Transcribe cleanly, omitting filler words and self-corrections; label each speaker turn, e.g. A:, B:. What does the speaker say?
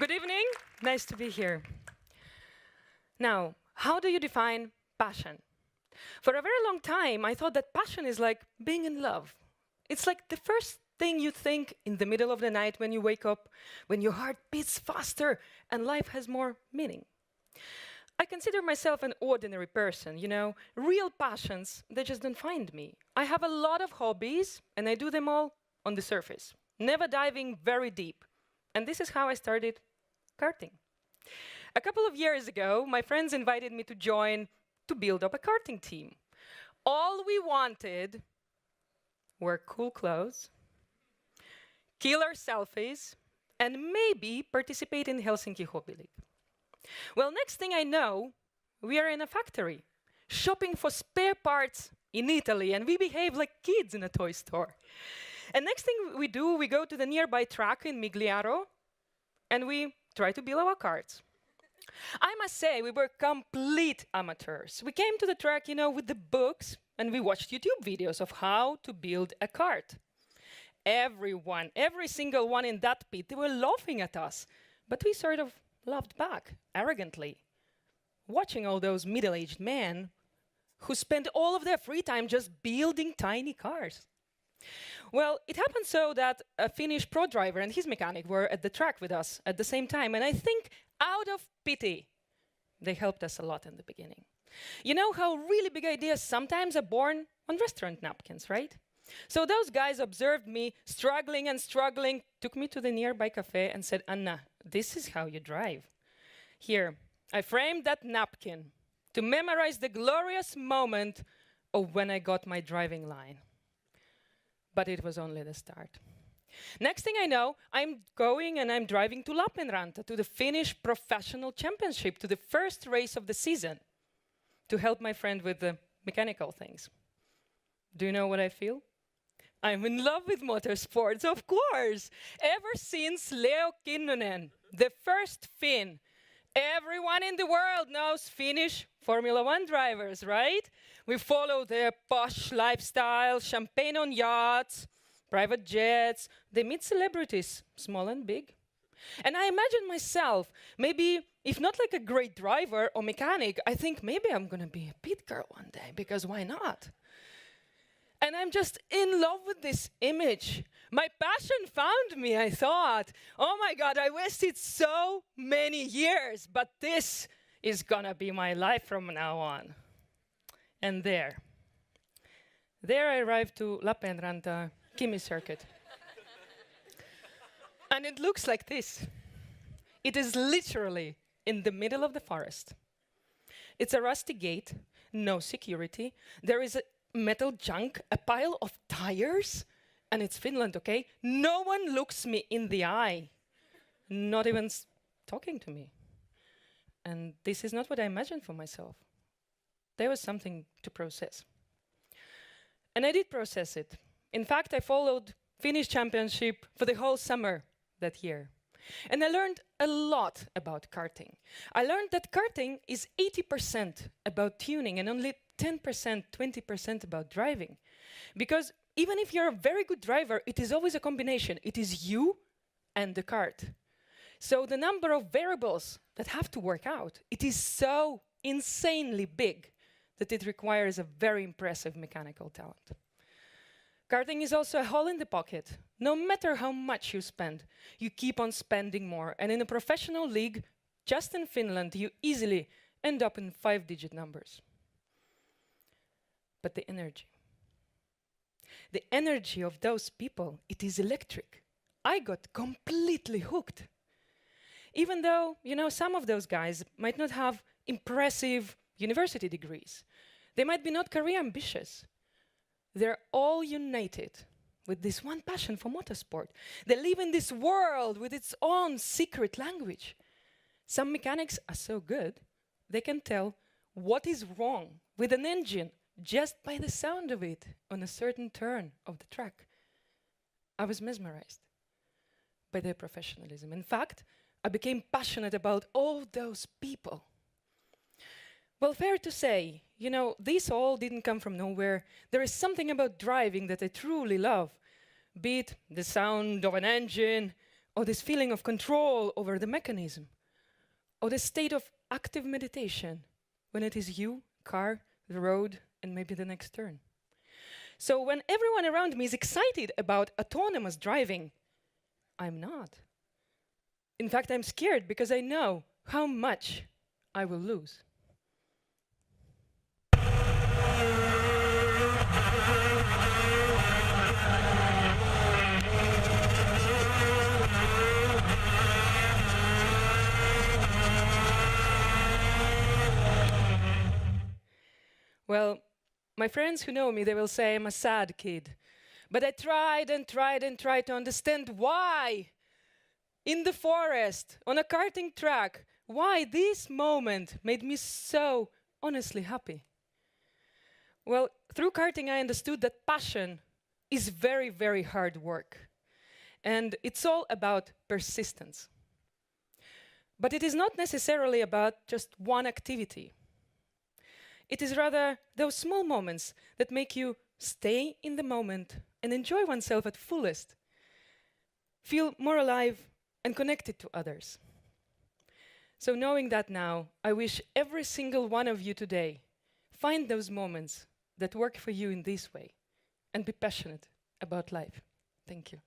A: Good evening. Nice to be here. Now, how do you define passion? For a very long time, I thought that passion is like being in love. It's like the first thing you think in the middle of the night when you wake up, when your heart beats faster and life has more meaning. I consider myself an ordinary person, real passions, they just don't find me. I have a lot of hobbies and I do them all on the surface, never diving very deep. And this is how I started karting. A couple of years ago, my friends invited me to join to build up a karting team. All we wanted were cool clothes, killer selfies, and maybe participate in Helsinki Hobby League. Well, next thing I know, we are in a factory, shopping for spare parts in Italy, and we behave like kids in a toy store. And next thing we do, we go to the nearby track in Migliaro, and we try to build our karts. I must say, we were complete amateurs. We came to the track, with the books, and we watched YouTube videos of how to build a kart. Everyone, every single one in that pit, they were laughing at us, but we sort of laughed back, arrogantly, watching all those middle-aged men who spent all of their free time just building tiny cars. Well, it happened so that a Finnish pro driver and his mechanic were at the track with us at the same time, and I think out of pity, they helped us a lot in the beginning. You know how really big ideas sometimes are born on restaurant napkins, right? So those guys observed me struggling and struggling, took me to the nearby cafe and said, "Anna, this is how you drive." Here, I framed that napkin to memorize the glorious moment of when I got my driving line. But it was only the start. Next thing I know, I'm going and I'm driving to Lappeenranta, to the Finnish Professional Championship, to the first race of the season, to help my friend with the mechanical things. Do you know what I feel? I'm in love with motorsports, of course. Ever since Leo Kinnunen, the first Finn, everyone in the world knows Finnish Formula One drivers, right? We follow their posh lifestyle, champagne on yachts, private jets. They meet celebrities, small and big. And I imagine myself, maybe, if not like a great driver or mechanic, I think maybe I'm gonna be a pit girl one day, because why not? And I'm just in love with this image. My passion found me, I thought. Oh my God, I wasted so many years, but this is gonna be my life from now on. And there I arrived to Lappeenranta Kimi circuit. And it looks like this. It is literally in the middle of the forest. It's a rusty gate, no security. There is a metal junk, a pile of tires, and it's Finland, okay? No one looks me in the eye, not even talking to me. And this is not what I imagined for myself. There was something to process. And I did process it. In fact, I followed Finnish championship for the whole summer that year. And I learned a lot about karting. I learned that karting is 80% about tuning and only 10%, 20% about driving. Because even if you're a very good driver, it is always a combination. It is you and the kart. So the number of variables that have to work out, it is so insanely big that it requires a very impressive mechanical talent. Karting is also a hole in the pocket. No matter how much you spend, you keep on spending more. And in a professional league, just in Finland, you easily end up in 5-digit numbers. But the energy of those people, it is electric. I got completely hooked. Even though, some of those guys might not have impressive university degrees. They might be not career ambitious. They're all united with this one passion for motorsport. They live in this world with its own secret language. Some mechanics are so good, they can tell what is wrong with an engine just by the sound of it on a certain turn of the track. I was mesmerized by their professionalism. In fact, I became passionate about all those people. Well, fair to say, these all didn't come from nowhere. There is something about driving that I truly love, be it the sound of an engine or this feeling of control over the mechanism, or the state of active meditation when it is you, car, the road, and maybe the next turn. So when everyone around me is excited about autonomous driving, I'm not. In fact, I'm scared because I know how much I will lose. Well, my friends who know me, they will say I'm a sad kid. But I tried and tried and tried to understand why, in the forest, on a karting track, why this moment made me so honestly happy. Well, through karting, I understood that passion is very, very hard work. And it's all about persistence. But it is not necessarily about just one activity. It is rather those small moments that make you stay in the moment and enjoy oneself at fullest, feel more alive and connected to others. So knowing that now, I wish every single one of you today find those moments that work for you in this way and be passionate about life. Thank you.